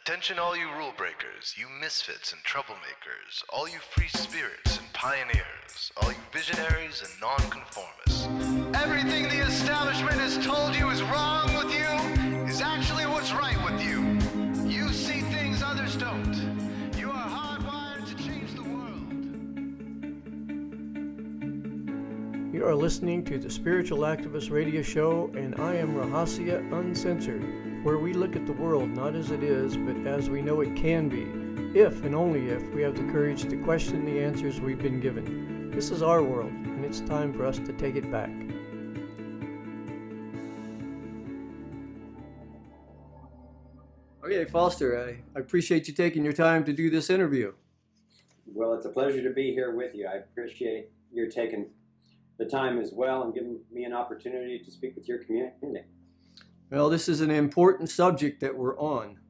Attention all you rule breakers, you misfits and troublemakers, all you free spirits and pioneers, all you visionaries and nonconformists. Everything the establishment has told you is wrong with you is actually what's right with you. You see things others don't. You are hardwired to change the world. You are listening to the Spiritual Activist Radio Show, and I am Rahasya Uncensored, where we look at the world not as it is, but as we know it can be, if and only if we have the courage to question the answers we've been given. This is our world, and it's time for us to take it back. Okay, Foster, I appreciate you taking your time to do this interview. Well, it's a pleasure to be here with you. I appreciate your taking the time as well and giving me an opportunity to speak with your community. Well, this is an important subject that we're on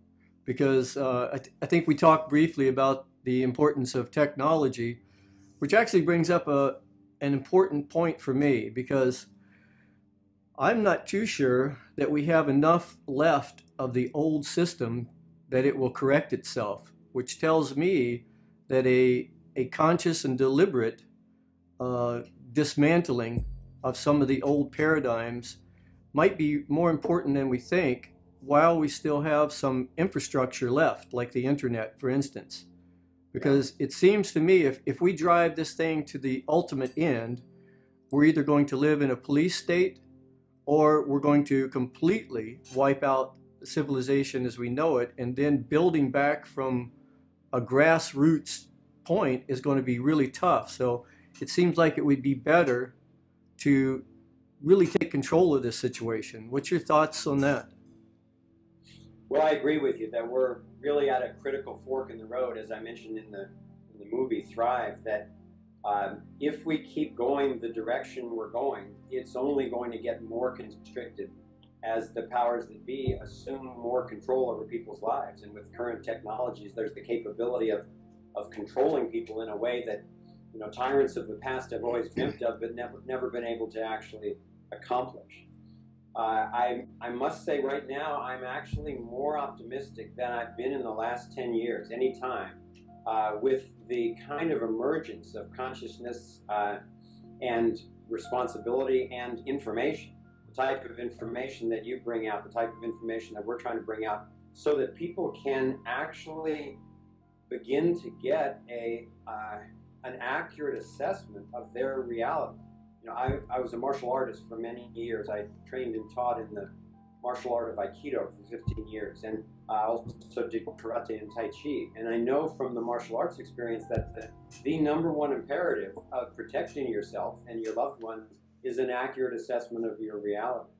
because I think we talked briefly about the importance of technology, which actually brings up an important point for me, because I'm not too sure that we have enough left of the old system that it will correct itself, which tells me that a conscious and deliberate dismantling of some of the old paradigms might be more important than we think, while we still have some infrastructure left, like the internet, for instance. Because it seems to me if we drive this thing to the ultimate end, we're either going to live in a police state or we're going to completely wipe out civilization as we know it, and then building back from a grassroots point is going to be really tough. So it seems like it would be better to really take control of this situation. What's your thoughts on that? Well, I agree with you that we're really at a critical fork in the road, as I mentioned in the movie Thrive, that if we keep going the direction we're going, it's only going to get more constricted as the powers that be assume more control over people's lives. And with current technologies, there's the capability of controlling people in a way that, you know, tyrants of the past have always dreamt of, but never been able to actually accomplish. I must say right now, I'm actually more optimistic than I've been in the last 10 years, any time, with the kind of emergence of consciousness and responsibility and information, the type of information that you bring out, the type of information that we're trying to bring out, so that people can actually begin to get an accurate assessment of their reality. You know, I was a martial artist for many years. I trained and taught in the martial art of Aikido for 15 years, and I also did karate and tai chi. And I know from the martial arts experience that the number one imperative of protecting yourself and your loved ones is an accurate assessment of your reality.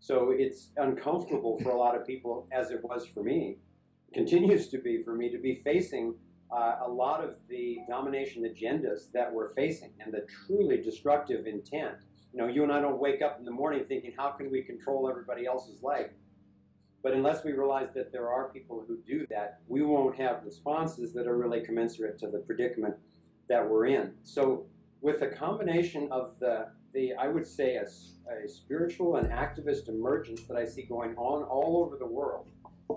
So it's uncomfortable for a lot of people, as it was for me, continues to be for me, to be facing a lot of the domination agendas that we're facing and the truly destructive intent. You know, you and I don't wake up in the morning thinking, how can we control everybody else's life? But unless we realize that there are people who do that, we won't have responses that are really commensurate to the predicament that we're in. So with a combination of the I would say a spiritual and activist emergence that I see going on all over the world,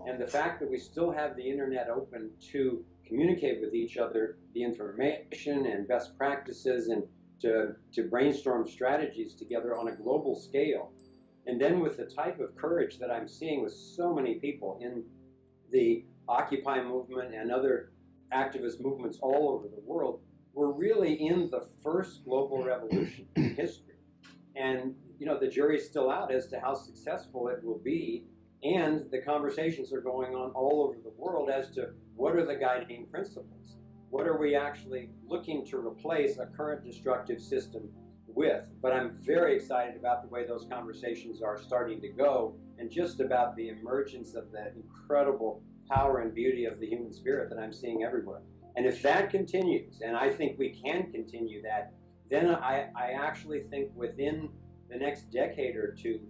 and the fact that we still have the internet open to communicate with each other, the information and best practices, and to brainstorm strategies together on a global scale. And then with the type of courage that I'm seeing with so many people in the Occupy movement and other activist movements all over the world, we're really in the first global revolution in history. And, you know, the jury's still out as to how successful it will be. And the conversations are going on all over the world as to what are the guiding principles. What are we actually looking to replace a current destructive system with? But I'm very excited about the way those conversations are starting to go, and just about the emergence of the incredible power and beauty of the human spirit that I'm seeing everywhere. And if that continues, and I think we can continue that, then I actually think within the next decade or two,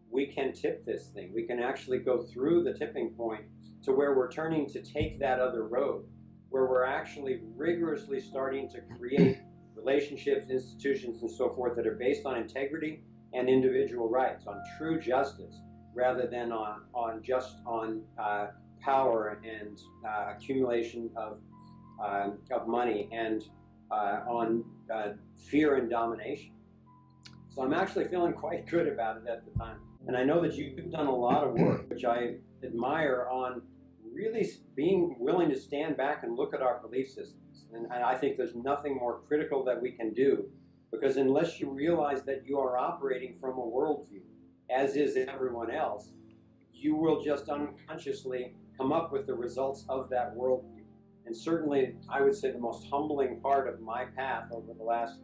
we can tip this thing. We can actually go through the tipping point to where we're turning to take that other road, where we're actually rigorously starting to create relationships, institutions, and so forth that are based on integrity and individual rights, on true justice, rather than on power and accumulation of money and on fear and domination. So I'm actually feeling quite good about it at the time. And I know that you've done a lot of work, which I admire, on really being willing to stand back and look at our belief systems. And I think there's nothing more critical that we can do, because unless you realize that you are operating from a worldview, as is everyone else, you will just unconsciously come up with the results of that worldview. And certainly, I would say the most humbling part of my path over the last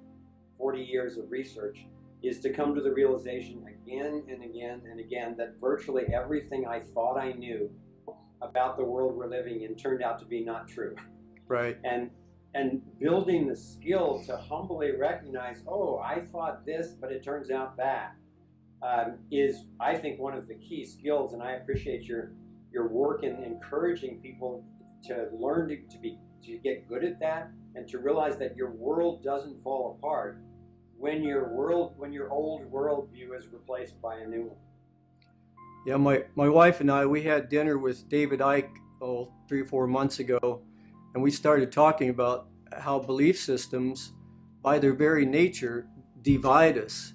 40 years of research is to come to the realization again and again and again that virtually everything I thought I knew about the world we're living in turned out to be not true. Right. And building the skill to humbly recognize, oh, I thought this, but it turns out that, is, I think, one of the key skills. And I appreciate your work in encouraging people to learn to get good at that, and to realize that your world doesn't fall apart when your old worldview is replaced by a new one. Yeah, my wife and I, we had dinner with David Icke 3 or 4 months ago, and we started talking about how belief systems, by their very nature, divide us.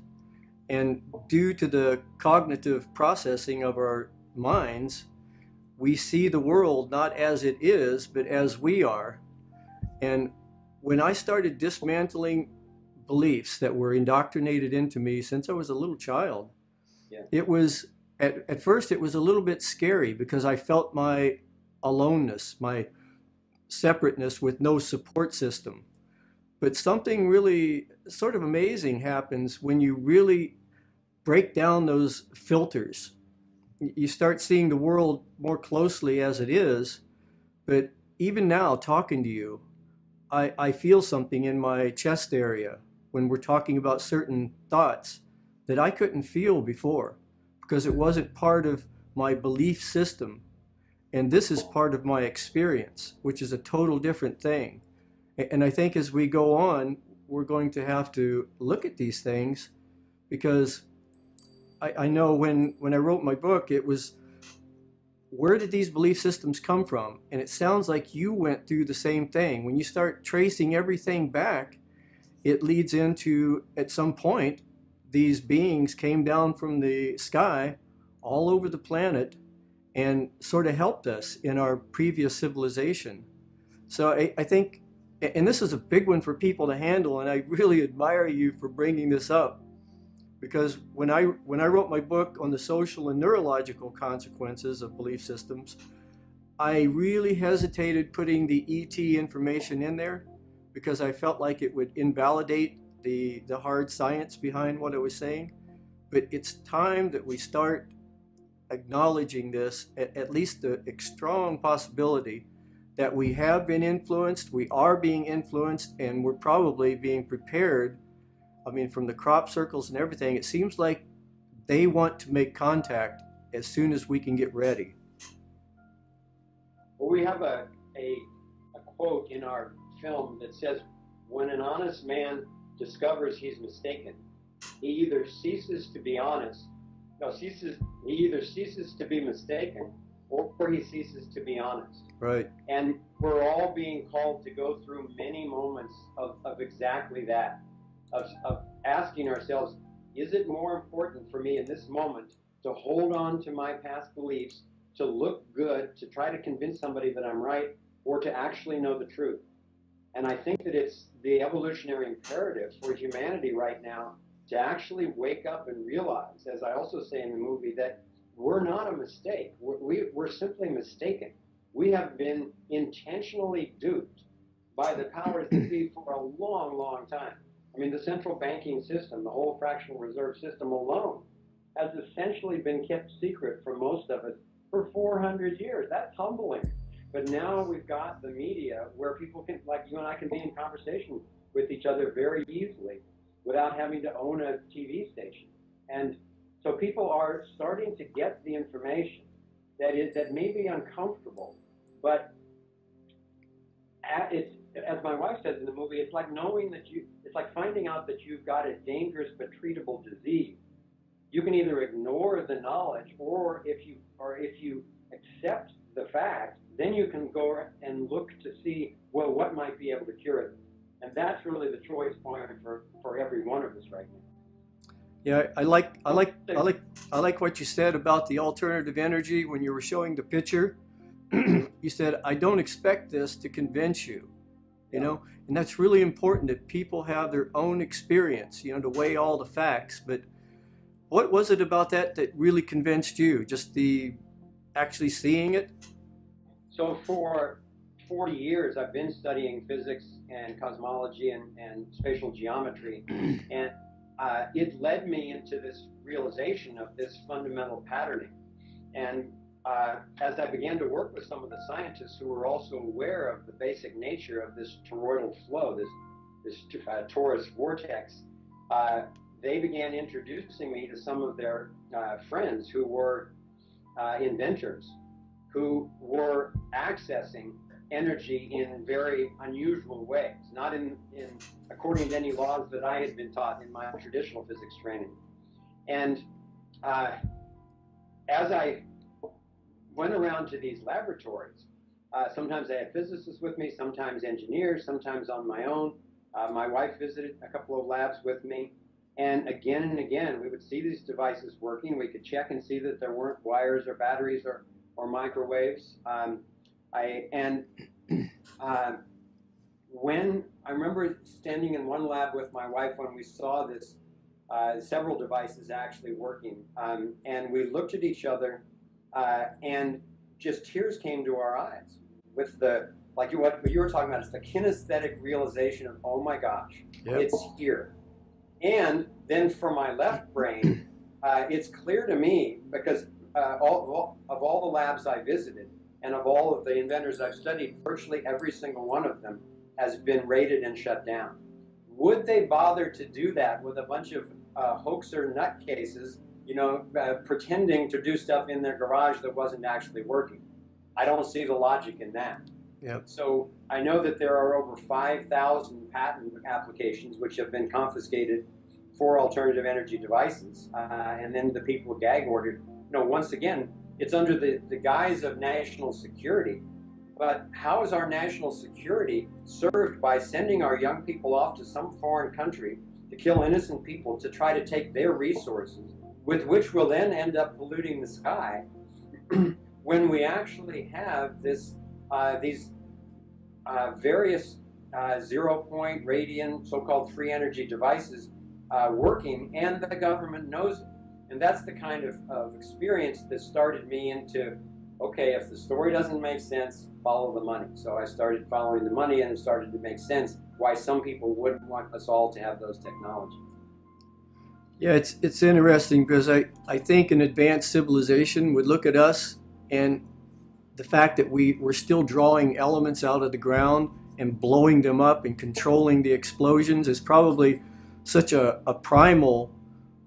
And due to the cognitive processing of our minds, we see the world not as it is, but as we are. And when I started dismantling beliefs that were indoctrinated into me since I was a little child, it was, at first it was a little bit scary, because I felt my aloneness, my separateness with no support system. But something really sort of amazing happens when you really break down those filters. You start seeing the world more closely as it is. But even now, talking to you, I feel something in my chest area when we're talking about certain thoughts that I couldn't feel before, because it wasn't part of my belief system. And this is part of my experience, which is a total different thing. And I think as we go on, we're going to have to look at these things, because I know when I wrote my book, it was, where did these belief systems come from? And it sounds like you went through the same thing. When you start tracing everything back, it leads into, at some point, these beings came down from the sky all over the planet and sort of helped us in our previous civilization. So I think, and this is a big one for people to handle, and I really admire you for bringing this up, because when I wrote my book on the social and neurological consequences of belief systems, I really hesitated putting the ET information in there, because I felt like it would invalidate the hard science behind what I was saying. But it's time that we start acknowledging this, at least the strong possibility that we have been influenced, we are being influenced, and we're probably being prepared. I mean, from the crop circles and everything, it seems like they want to make contact as soon as we can get ready. Well, we have a quote in our film that says, when an honest man discovers he's mistaken, he either ceases to be honest, he either ceases to be mistaken, or he ceases to be honest. Right. And we're all being called to go through many moments of exactly that, of asking ourselves, is it more important for me in this moment to hold on to my past beliefs, to look good, to try to convince somebody that I'm right, or to actually know the truth? And I think that it's the evolutionary imperative for humanity right now to actually wake up and realize, as I also say in the movie, that we're not a mistake. We're simply mistaken. We have been intentionally duped by the powers that be for a long, long time. I mean, the central banking system, the whole fractional reserve system alone, has essentially been kept secret from most of us for 400 years. That's humbling. But now we've got the media where people can, like you and I, can be in conversation with each other very easily without having to own a TV station. And so people are starting to get the information that may be uncomfortable, but it's, as my wife says in the movie, it's like knowing that it's like finding out that you've got a dangerous but treatable disease. You can either ignore the knowledge, or if you accept the fact, then you can go and look to see, well, what might be able to cure it. And that's really the choice point for every one of us right now. Yeah, I like what you said about the alternative energy when you were showing the picture. You said, I don't expect this to convince you, you know, and that's really important that people have their own experience, you know, to weigh all the facts. But what was it about that that really convinced you? Just the actually seeing it? So for 40 years, I've been studying physics and cosmology and spatial geometry, and it led me into this realization of this fundamental patterning. And as I began to work with some of the scientists who were also aware of the basic nature of this toroidal flow, this torus vortex, they began introducing me to some of their friends who were inventors, who were accessing energy in very unusual ways, not in according to any laws that I had been taught in my traditional physics training. And as I went around to these laboratories, sometimes I had physicists with me, sometimes engineers, sometimes on my own. My wife visited a couple of labs with me, and again, we would see these devices working. We could check and see that there weren't wires or batteries or microwaves. When I remember standing in one lab with my wife when we saw this, several devices actually working, and we looked at each other, and just tears came to our eyes with what you were talking about. It's the kinesthetic realization of, oh my gosh, it's here. And then for my left brain, it's clear to me, because of all the labs I visited and of all of the inventors I've studied, virtually every single one of them has been raided and shut down. Would they bother to do that with a bunch of hoaxer nutcases, you know, pretending to do stuff in their garage that wasn't actually working? I don't see the logic in that. Yep. So I know that there are over 5,000 patent applications which have been confiscated for alternative energy devices, and then the people gag ordered. You know, once again, it's under the guise of national security. But how is our national security served by sending our young people off to some foreign country to kill innocent people, to try to take their resources, with which will then end up polluting the sky, when we actually have these various zero-point radian, so-called free energy devices working, and the government knows it. And that's the kind of experience that started me into, okay, if the story doesn't make sense, follow the money. So I started following the money, and it started to make sense why some people wouldn't want us all to have those technologies. Yeah, it's interesting, because I think an advanced civilization would look at us, and the fact that we're still drawing elements out of the ground and blowing them up and controlling the explosions is probably such a primal,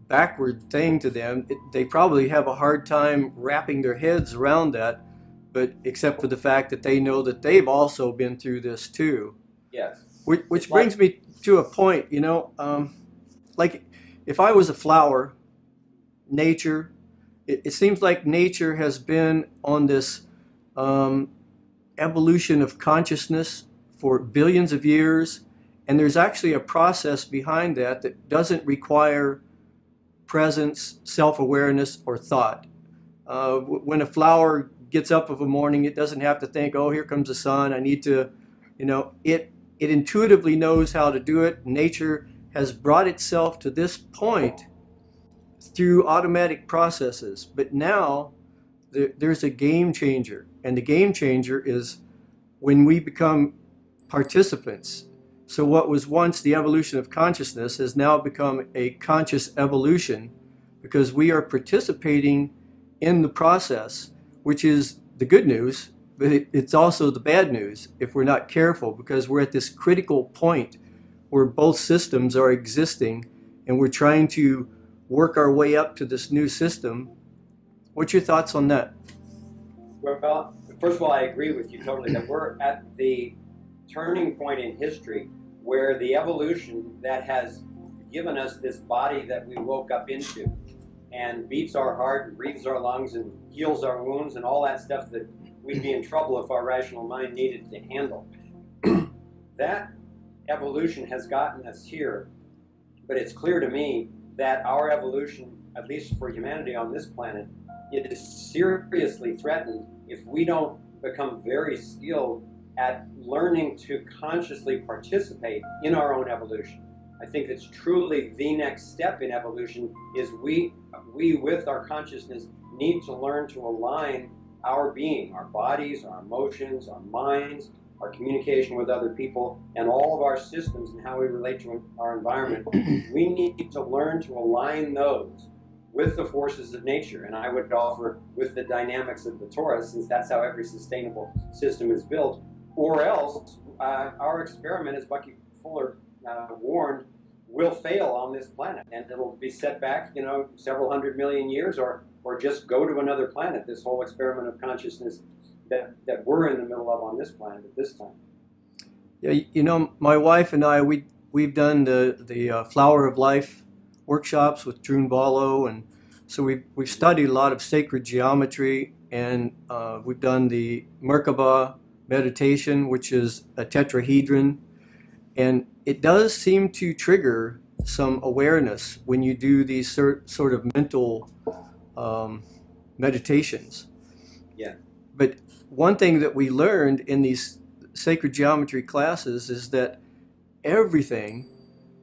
backward thing to them. They probably have a hard time wrapping their heads around that, but except for the fact that they know that they've also been through this too. Yes. Which brings me to a point, you know, like if I was a flower, nature, it seems like nature has been on this evolution of consciousness for billions of years, and there's actually a process behind that doesn't require presence, self-awareness, or thought. When a flower gets up of a morning, it doesn't have to think, oh, here comes the sun, I need to, you know, it intuitively knows how to do it. Nature has brought itself to this point through automatic processes. But now there's a game changer, and the game changer is when we become participants. So what was once the evolution of consciousness has now become a conscious evolution, because we are participating in the process, which is the good news, but it's also the bad news if we're not careful, because we're at this critical point where both systems are existing and we're trying to work our way up to this new system. What's your thoughts on that? Well, first of all, I agree with you totally that we're at the turning point in history where the evolution that has given us this body that we woke up into and beats our heart and breathes our lungs and heals our wounds and all that stuff that we'd be in trouble if our rational mind needed to handle. That evolution has gotten us here, but it's clear to me that our evolution, at least for humanity on this planet, it is seriously threatened if we don't become very skilled at learning to consciously participate in our own evolution. I think it's truly the next step in evolution is we with our consciousness need to learn to align our being, our bodies, our emotions, our minds, our communication with other people, and all of our systems and how we relate to our environment. We need to learn to align those with the forces of nature, and I would offer with the dynamics of the torus, since that's how every sustainable system is built, or else our experiment, as Bucky Fuller warned, will fail on this planet, and it'll be set back, several 100 million years, or just go to another planet, this whole experiment of consciousness that we're in the middle of on this planet at this time. Yeah, my wife and I, we've done the Flower of Life workshops with Trun Balo, and so we've studied a lot of sacred geometry, and we've done the Merkaba meditation, which is a tetrahedron, and it does seem to trigger some awareness when you do these sort of mental meditations. Yeah. But one thing that we learned in these sacred geometry classes is that everything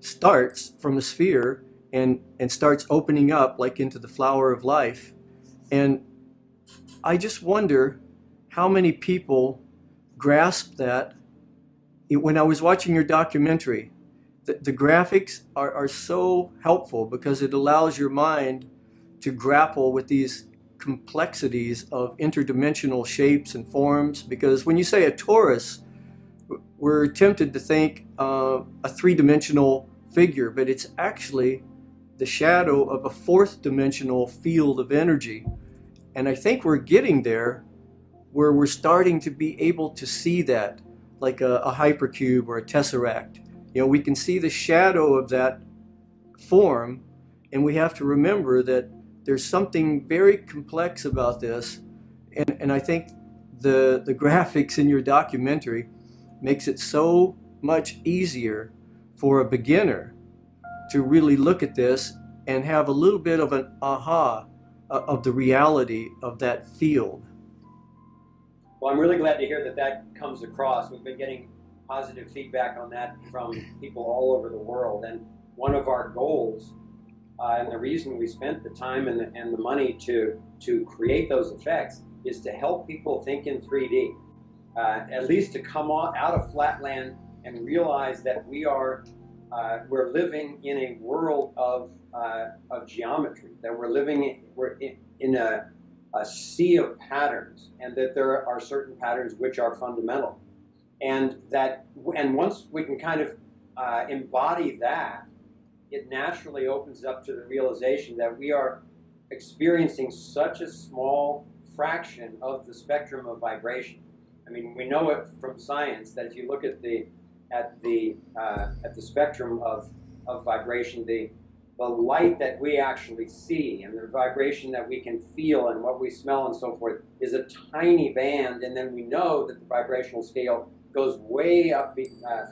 starts from a sphere and starts opening up like into the flower of life. And I just wonder how many people grasp that. When I was watching your documentary, the graphics are so helpful because it allows your mind to grapple with these complexities of interdimensional shapes and forms. Because when you say a torus, we're tempted to think a three-dimensional figure, but it's actually the shadow of a fourth dimensional field of energy. And I think we're getting there where we're starting to be able to see that like a hypercube or a tesseract. We can see the shadow of that form, and we have to remember that there's something very complex about this. And I think the graphics in your documentary makes it so much easier for a beginner to really look at this and have a little bit of an aha of the reality of that field. Well, I'm really glad to hear that comes across. We've been getting positive feedback on that from people all over the world. And one of our goals, and the reason we spent the time and the money to create those effects, is to help people think in 3D. At least to come out of flatland and realize that we're living in a world of geometry, that we're in a sea of patterns, and that there are certain patterns which are fundamental, and once we can kind of embody that, it naturally opens up to the realization that we are experiencing such a small fraction of the spectrum of vibration. I mean, we know it from science that if you look at the spectrum of vibration, the light that we actually see and the vibration that we can feel and what we smell and so forth is a tiny band, and then we know that the vibrational scale goes way up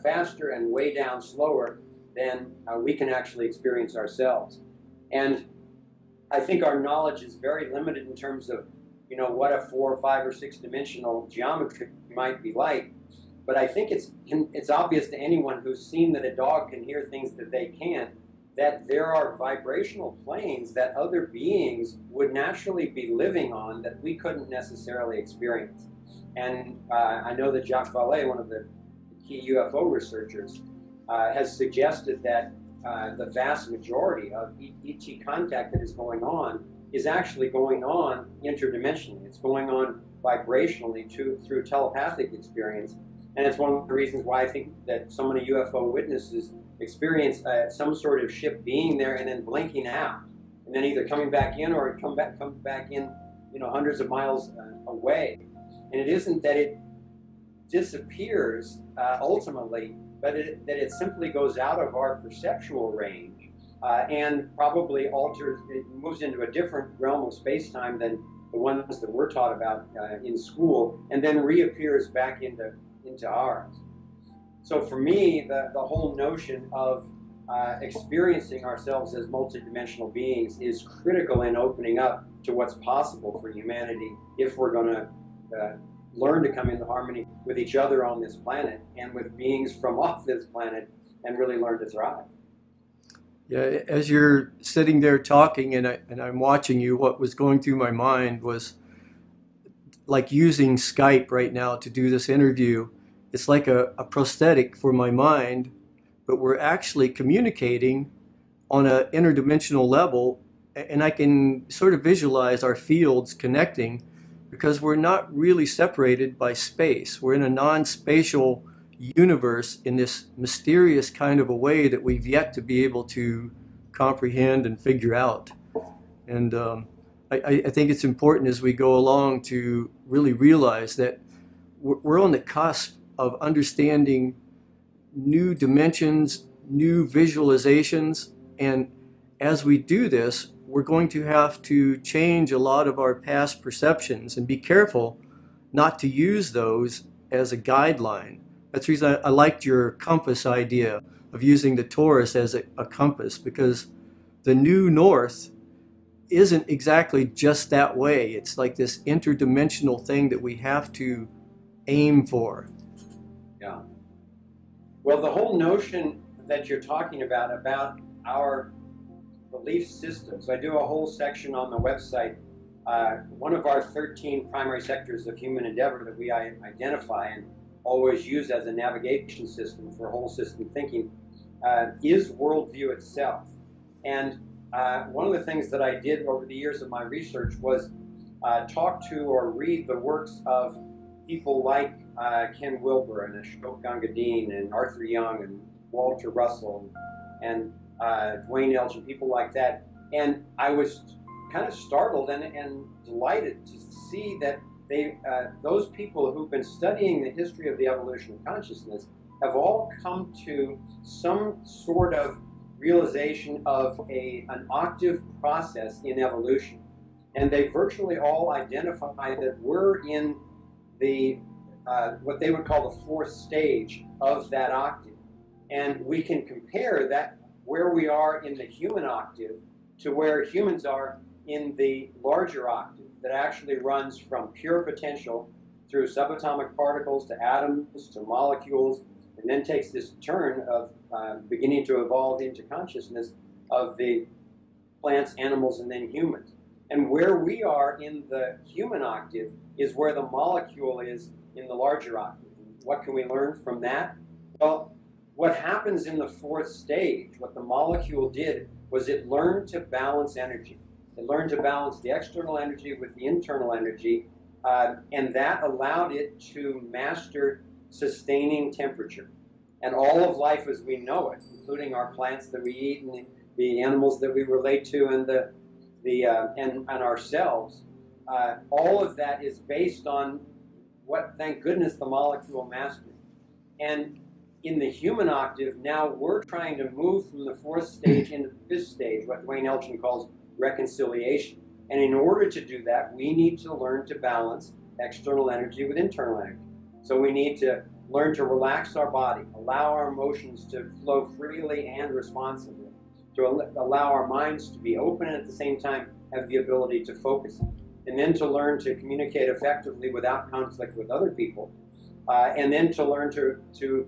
faster and way down slower than we can actually experience ourselves. And I think our knowledge is very limited in terms of what a 4 or 5 or 6 dimensional geometry might be like. But I think it's obvious to anyone who's seen that a dog can hear things that they can't, that there are vibrational planes that other beings would naturally be living on that we couldn't necessarily experience. And I know that Jacques Vallée, one of the key UFO researchers, has suggested that the vast majority of ET contact that is going on is actually going on interdimensionally. It's going on vibrationally through telepathic experience. And it's one of the reasons why I think that so many UFO witnesses experience some sort of ship being there and then blinking out, and then either coming back in or comes back in, hundreds of miles away. And it isn't that it disappears ultimately, but that it simply goes out of our perceptual range and probably alters. It moves into a different realm of space-time than the ones that we're taught about in school, and then reappears back into ours. So for me, the whole notion of experiencing ourselves as multidimensional beings is critical in opening up to what's possible for humanity if we're going to learn to come into harmony with each other on this planet and with beings from off this planet and really learn to thrive. Yeah, as you're sitting there talking and I'm watching you, what was going through my mind was like using Skype right now to do this interview. It's like a prosthetic for my mind, but we're actually communicating on an interdimensional level, and I can sort of visualize our fields connecting because we're not really separated by space. We're in a non-spatial universe in this mysterious kind of a way that we've yet to be able to comprehend and figure out. And I think it's important as we go along to really realize that we're on the cusp of understanding new dimensions, new visualizations, and as we do this, we're going to have to change a lot of our past perceptions and be careful not to use those as a guideline. That's the reason I liked your compass idea of using the torus as a compass, because the new north isn't exactly just that way. It's like this interdimensional thing that we have to aim for. Yeah. Well, the whole notion that you're talking about our belief systems, I do a whole section on the website. One of our 13 primary sectors of human endeavor that we identify and always use as a navigation system for whole system thinking is worldview itself. And one of the things that I did over the years of my research was talk to or read the works of people like Ken Wilber and Ashok Gangadine and Arthur Young and Walter Russell and Dwayne Elgin, people like that. And I was kind of startled and delighted to see that those people who've been studying the history of the evolution of consciousness have all come to some sort of realization of an octave process in evolution. And they virtually all identify that we're in the what they would call the fourth stage of that octave. And we can compare that where we are in the human octave to where humans are in the larger octave that actually runs from pure potential through subatomic particles to atoms to molecules, and then takes this turn of beginning to evolve into consciousness of the plants, animals, and then humans. And where we are in the human octave is where the molecule is in the larger octave. What can we learn from that? Well, what happens in the fourth stage, what the molecule did, was it learned to balance energy. It learned to balance the external energy with the internal energy, and that allowed it to master sustaining temperature. And all of life as we know it, including our plants that we eat and the animals that we relate to and ourselves, all of that is based on what, thank goodness, the molecule mastered. And in the human octave, now we're trying to move from the fourth stage into the fifth stage, what Dwayne Elgin calls reconciliation. And in order to do that, we need to learn to balance external energy with internal energy. So we need to learn to relax our body, allow our emotions to flow freely and responsibly, to allow our minds to be open and at the same time have the ability to focus, and then to learn to communicate effectively without conflict with other people, and then to learn to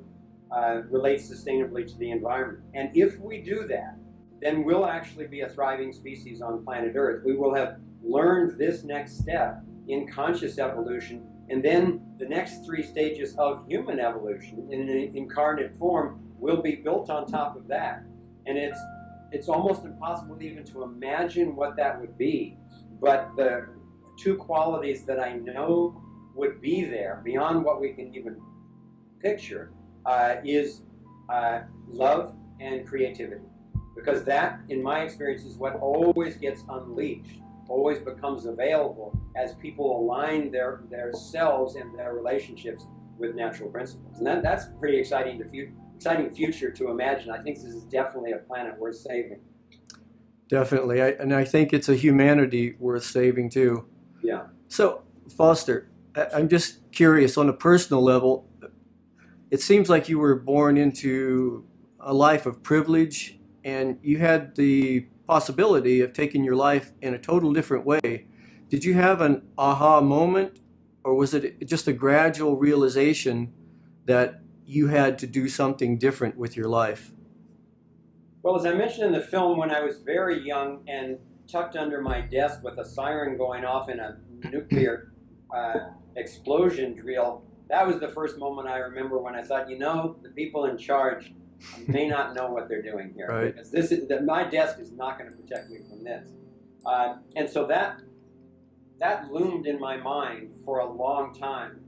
relate sustainably to the environment. And if we do that, then we'll actually be a thriving species on planet Earth. We will have learned this next step in conscious evolution, and then the next three stages of human evolution in an incarnate form will be built on top of that. And it's almost impossible even to imagine what that would be. But the two qualities that I know would be there, beyond what we can even picture, is love and creativity. Because that, in my experience, is what always gets unleashed, always becomes available as people align their selves and their relationships with natural principles. And that's pretty exciting future to imagine. I think this is definitely a planet worth saving. Definitely. And I think it's a humanity worth saving too. Yeah. So, Foster, I'm just curious on a personal level. It seems like you were born into a life of privilege and you had the possibility of taking your life in a total different way. Did you have an aha moment, or was it just a gradual realization that you had to do something different with your life? Well, as I mentioned in the film, when I was very young and tucked under my desk with a siren going off in a nuclear explosion drill, that was the first moment I remember when I thought, the people in charge may not know what they're doing here. Right. Because my desk is not going to protect me from this. And so that loomed in my mind for a long time.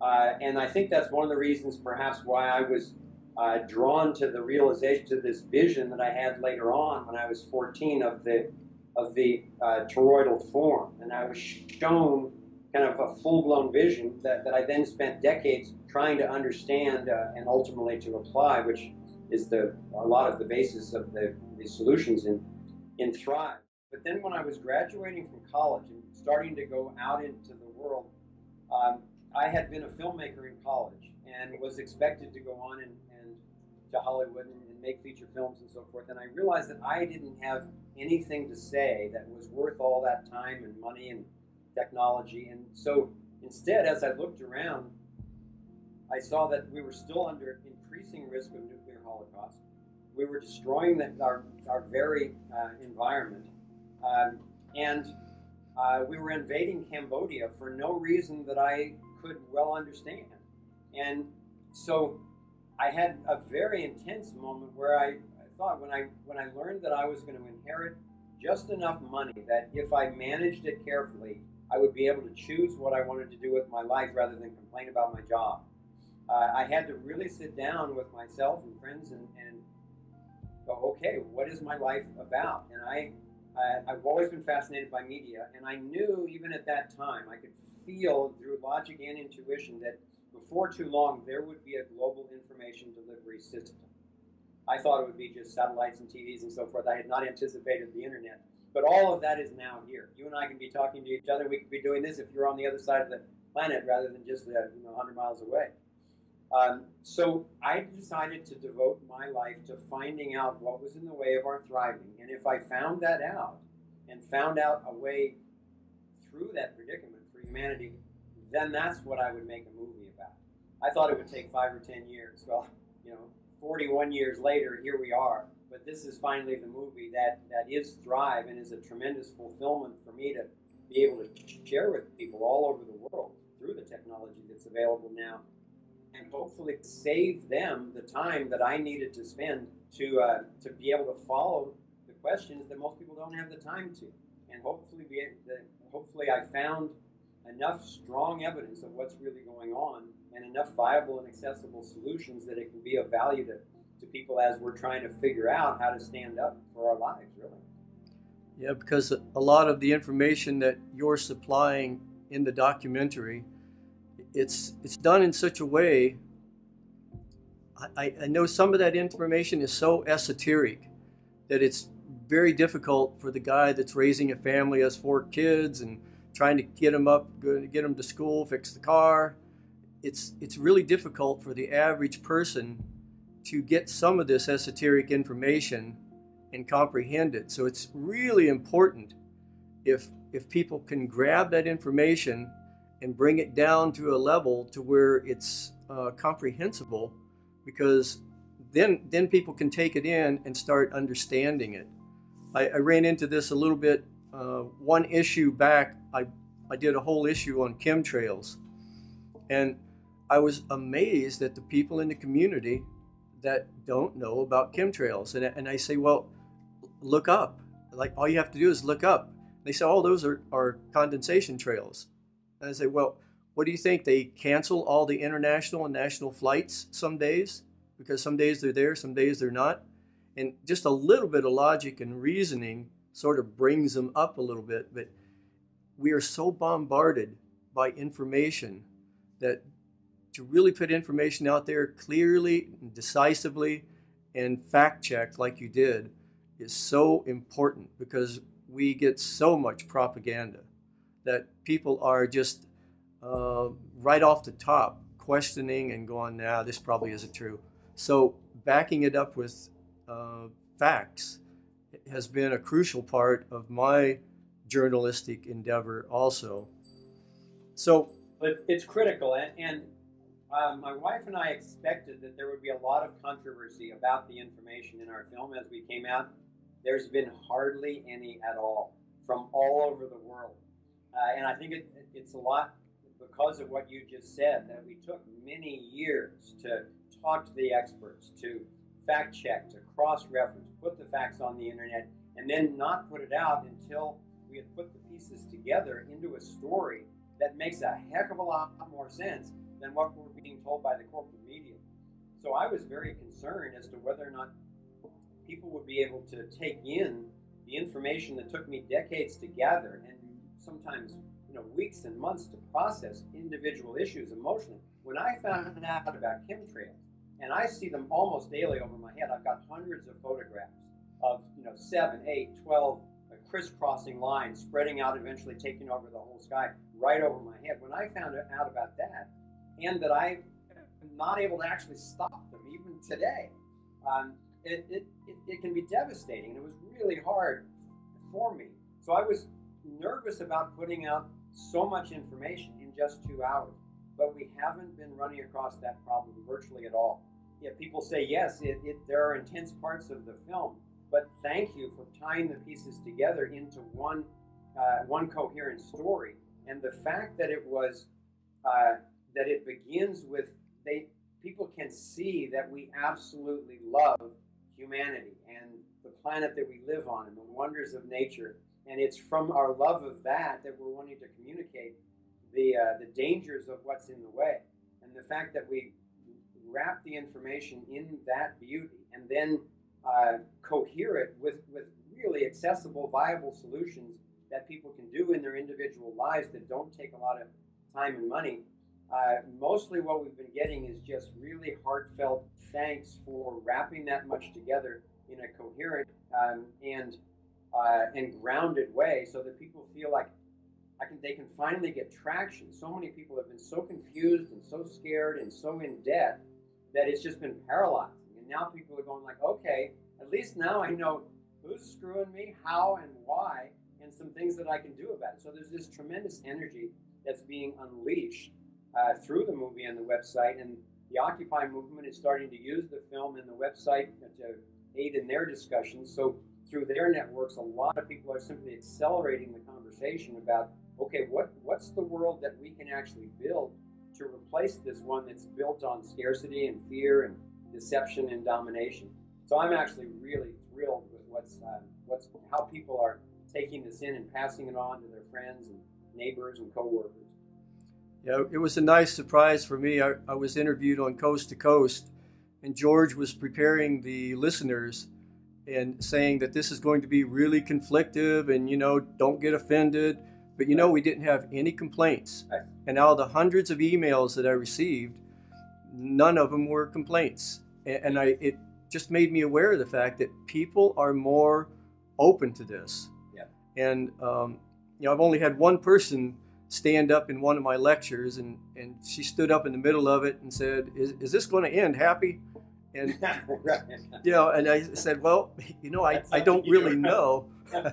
And I think that's one of the reasons perhaps why I was drawn to the realization, to this vision that I had later on when I was 14 of the toroidal form. And I was shown kind of a full-blown vision that I then spent decades trying to understand and ultimately to apply, which is a lot of the basis of the solutions in Thrive. But then when I was graduating from college and starting to go out into the world, I had been a filmmaker in college and was expected to go on and to Hollywood and make feature films and so forth. And I realized that I didn't have anything to say that was worth all that time and money and technology. And so instead, as I looked around, I saw that we were still under increasing risk of nuclear holocaust. We were destroying our very environment. And we were invading Cambodia for no reason that I could well understand. And so I had a very intense moment where I thought when I learned that I was going to inherit just enough money that if I managed it carefully, I would be able to choose what I wanted to do with my life rather than complain about my job. I had to really sit down with myself and friends and go, okay, what is my life about? And I've always been fascinated by media, and I knew even at that time, I could feel through logic and intuition that before too long, there would be a global information delivery system. I thought it would be just satellites and TVs and so forth. I had not anticipated the internet. But all of that is now here. You and I can be talking to each other. We could be doing this if you're on the other side of the planet rather than just 100 miles away. So I decided to devote my life to finding out what was in the way of our thriving. And if I found that out and found out a way through that predicament for humanity, then that's what I would make a movie about. I thought it would take 5 or 10 years. Well, 41 years later, here we are. But this is finally the movie that is Thrive and is a tremendous fulfillment for me to be able to share with people all over the world through the technology that's available now, and hopefully save them the time that I needed to spend to be able to follow the questions that most people don't have the time to. And hopefully I found enough strong evidence of what's really going on and enough viable and accessible solutions that it can be of value to people as we're trying to figure out how to stand up for our lives, really. Yeah, because a lot of the information that you're supplying in the documentary, it's done in such a way. I know some of that information is so esoteric that it's very difficult for the guy that's raising a family, has 4 kids, and trying to get them to school, fix the car. It's really difficult for the average person to get some of this esoteric information and comprehend it. So it's really important if people can grab that information and bring it down to a level to where it's comprehensible, because then people can take it in and start understanding it. I ran into this a little bit. One issue back, I did a whole issue on chemtrails, and I was amazed at the people in the community that don't know about chemtrails. And I say, well, look up. Like, all you have to do is look up. They say, oh, those are condensation trails. And I say, well, what do you think? They cancel all the international and national flights some days, because some days they're there, some days they're not. And just a little bit of logic and reasoning sort of brings them up a little bit. But we are so bombarded by information that to really put information out there clearly and decisively and fact checked like you did is so important, because we get so much propaganda that people are just right off the top questioning and going, nah, this probably isn't true. So backing it up with facts has been a crucial part of my journalistic endeavor also. So, but it's critical, and my wife and I expected that there would be a lot of controversy about the information in our film as we came out. There's been hardly any at all from all over the world. And I think it's a lot because of what you just said, that we took many years to talk to the experts, to fact check, to cross-reference, put the facts on the internet, and then not put it out until we had put the pieces together into a story that makes a heck of a lot more sense than what we're being told by the corporate media. So I was very concerned as to whether or not people would be able to take in the information that took me decades to gather, and sometimes weeks and months to process individual issues emotionally. When I found out about chemtrails, and I see them almost daily over my head, I've got hundreds of photographs of 7, 8, 12 crisscrossing lines spreading out, eventually taking over the whole sky right over my head. When I found out about that, and that I am not able to actually stop them even today, it can be devastating. And it was really hard for me. So I was nervous about putting out so much information in just 2 hours, but we haven't been running across that problem virtually at all. Yeah, people say, yes, there are intense parts of the film, but thank you for tying the pieces together into one coherent story. And the fact that it was that it begins with people can see that we absolutely love humanity and the planet that we live on and the wonders of nature. And it's from our love of that we're wanting to communicate the dangers of what's in the way. And the fact that we wrap the information in that beauty and then cohere it with really accessible, viable solutions that people can do in their individual lives that don't take a lot of time and money. Mostly what we've been getting is just really heartfelt thanks for wrapping that much together in a coherent and grounded way, so that people feel like they can finally get traction. So many people have been so confused and so scared and so in debt that it's just been paralyzing. And now people are going like, okay, at least now I know who's screwing me, how and why, and some things that I can do about it. So there's this tremendous energy that's being unleashed through the movie and the website, and the Occupy movement is starting to use the film and the website to aid in their discussions. So through their networks, a lot of people are simply accelerating the conversation about, okay, what's the world that we can actually build to replace this one that's built on scarcity and fear and deception and domination. So I'm actually really thrilled with how people are taking this in and passing it on to their friends and neighbors and coworkers. Yeah, it was a nice surprise for me. I was interviewed on Coast to Coast, and George was preparing the listeners and saying that this is going to be really conflictive and, don't get offended. But, we didn't have any complaints. Right. And out of the hundreds of emails that I received, none of them were complaints. And it just made me aware of the fact that people are more open to this. Yeah. And, I've only had one person stand up in one of my lectures, and she stood up in the middle of it and said, is this going to end happy? And, and I said, well, I don't really know. I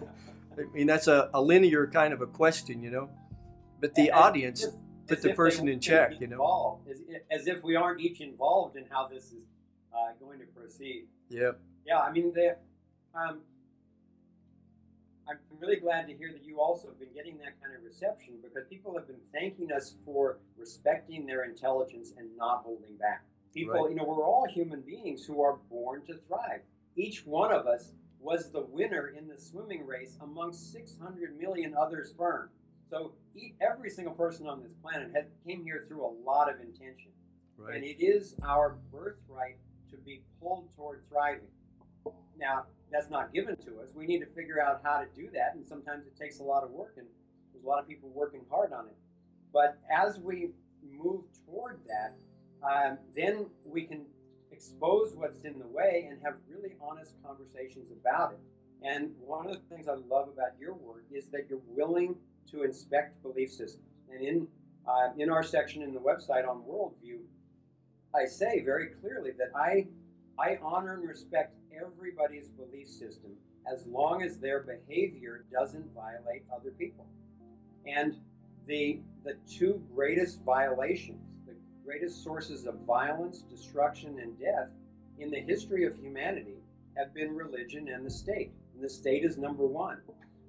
mean, that's a linear kind of a question, but the audience put the person in check, as if we aren't each involved in how this is going to proceed. Yep. Yeah, I mean, I'm really glad to hear that you also have been getting that kind of reception, because people have been thanking us for respecting their intelligence and not holding back. People, right. We're all human beings who are born to thrive. Each one of us was the winner in the swimming race amongst 600 million other sperm. So every single person on this planet came here through a lot of intention. Right. And it is our birthright to be pulled toward thriving. Now, that's not given to us. We need to figure out how to do that, and sometimes it takes a lot of work, and there's a lot of people working hard on it. But as we move toward that, then we can expose what's in the way and have really honest conversations about it. And one of the things I love about your work is that you're willing to inspect belief systems. And in our section in the website on worldview, I say very clearly that I honor and respect everybody's belief system as long as their behavior doesn't violate other people. And the two greatest violations, the greatest sources of violence, destruction, and death in the history of humanity have been religion and the state. And the state is number one.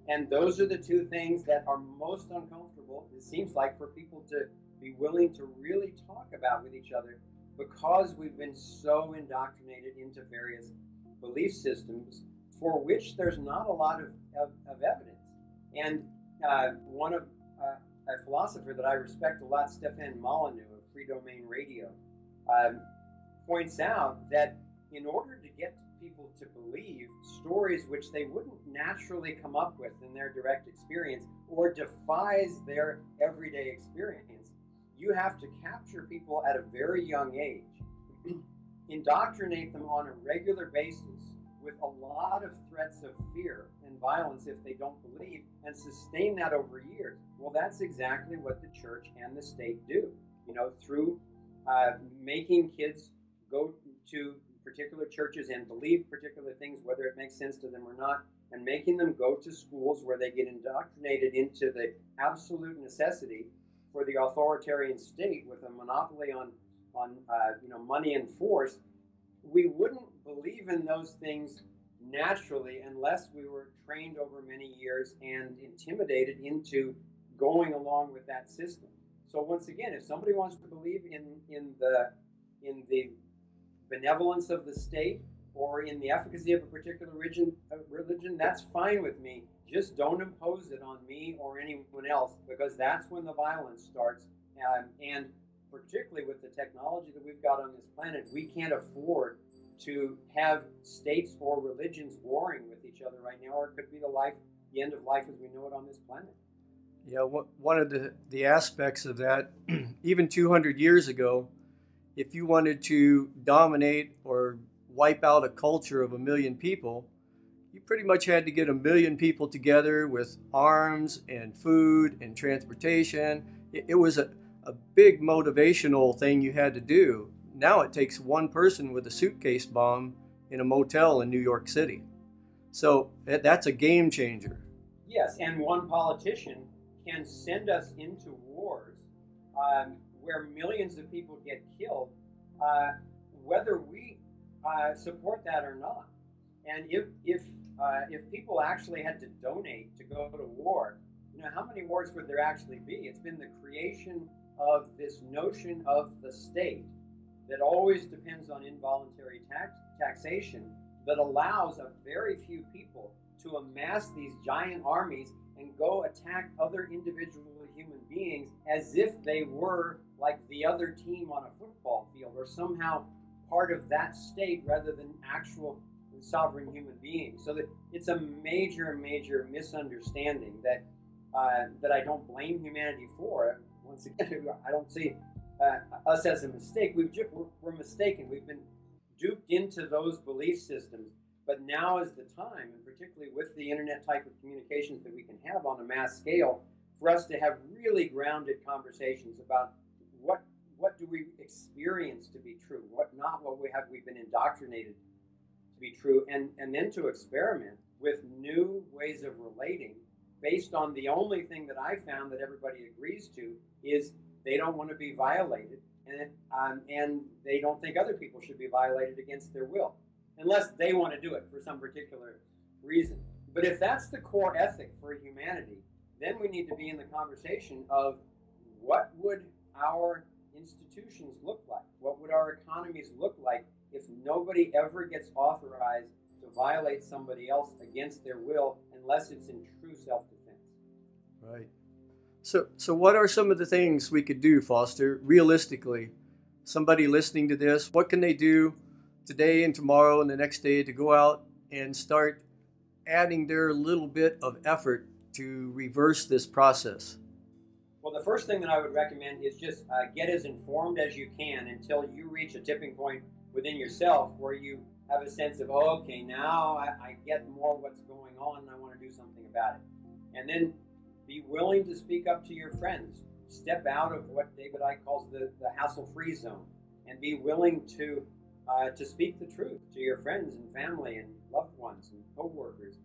And those are the two things that are most uncomfortable, it seems like, for people to be willing to really talk about with each other, because we've been so indoctrinated into various belief systems for which there's not a lot of evidence. And one of a philosopher that I respect a lot, Stefan Molyneux of Free Domain Radio, points out that in order to get people to believe stories which they wouldn't naturally come up with in their direct experience or defies their everyday experience, you have to capture people at a very young age, indoctrinate them on a regular basis with a lot of threats of fear and violence if they don't believe, and sustain that over years. Well, that's exactly what the church and the state do, through making kids go to particular churches and believe particular things, whether it makes sense to them or not, and making them go to schools where they get indoctrinated into the absolute necessity for the authoritarian state with a monopoly on money and force. We wouldn't believe in those things naturally unless we were trained over many years and intimidated into going along with that system. So once again, if somebody wants to believe in the benevolence of the state or in the efficacy of a particular religion, that's fine with me. Just don't impose it on me or anyone else, because that's when the violence starts. And particularly with the technology that we've got on this planet, we can't afford to have states or religions warring with each other right now, or it could be the end of life as we know it on this planet. Yeah, one of the aspects of that, even 200 years ago, if you wanted to dominate or wipe out a culture of 1 million people, you pretty much had to get 1 million people together with arms and food and transportation. It was a big motivational thing you had to do. Now it takes one person with a suitcase bomb in a motel in New York City. So that's a game changer. Yes, and one politician can send us into wars where millions of people get killed, whether we support that or not. And if people actually had to donate to go to war, how many wars would there actually be? It's been the creation of this notion of the state that always depends on involuntary taxation, that allows a very few people to amass these giant armies and go attack other individual human beings as if they were like the other team on a football field, or somehow part of that state rather than actual sovereign human beings. So that it's a major misunderstanding that I don't blame humanity for. Once again, I don't see us as a mistake. We're mistaken. We've been duped into those belief systems. But now is the time, and particularly with the internet type of communications that we can have on a mass scale, for us to have really grounded conversations about what do we experience to be true, what we've been indoctrinated to be true, and then to experiment with new ways of relating based on the only thing that I found that everybody agrees to is they don't want to be violated, and they don't think other people should be violated against their will, unless they want to do it for some particular reason. But if that's the core ethic for humanity, then we need to be in the conversation of what would our institutions look like? What would our economies look like if nobody ever gets authorized to violate somebody else against their will unless it's in true self-defense? Right. So what are some of the things we could do, Foster, realistically? Somebody listening to this, what can they do today and tomorrow and the next day to go out and start adding their little bit of effort to reverse this process? Well, the first thing that I would recommend is just get as informed as you can until you reach a tipping point within yourself where you have a sense of, oh, okay, now I get more what's going on and I want to do something about it. And then Be willing to speak up to your friends. Step out of what David Icke calls the hassle-free zone, and be willing to speak the truth to your friends and family and loved ones and co-workers.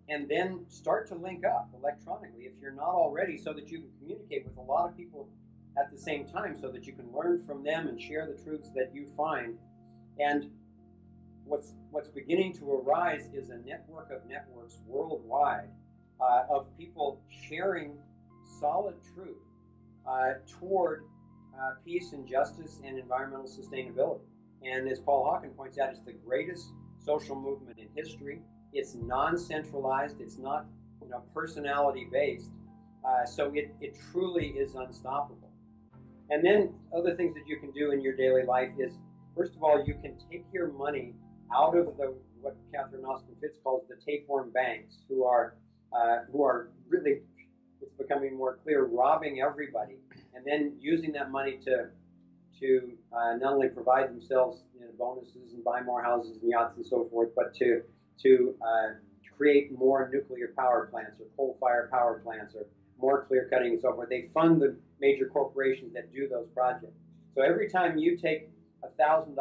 And then start to link up electronically if you're not already, so that you can communicate with a lot of people at the same time, so that you can learn from them and share the truths that you find. And what's beginning to arise is a network of networks worldwide of people sharing solid truth toward peace and justice and environmental sustainability. And as Paul Hawken points out, it's the greatest social movement in history. It's non-centralized. It's not personality-based. So it truly is unstoppable. And then other things that you can do in your daily life is, first of all, you can take your money out of what Catherine Austin Fitts calls the tapeworm banks, who are really, it's becoming more clear, robbing everybody, and then using that money to not only provide themselves bonuses and buy more houses and yachts and so forth, but to create more nuclear power plants or coal-fired power plants or more clear cutting and so forth. They fund the major corporations that do those projects. So every time you take $1,000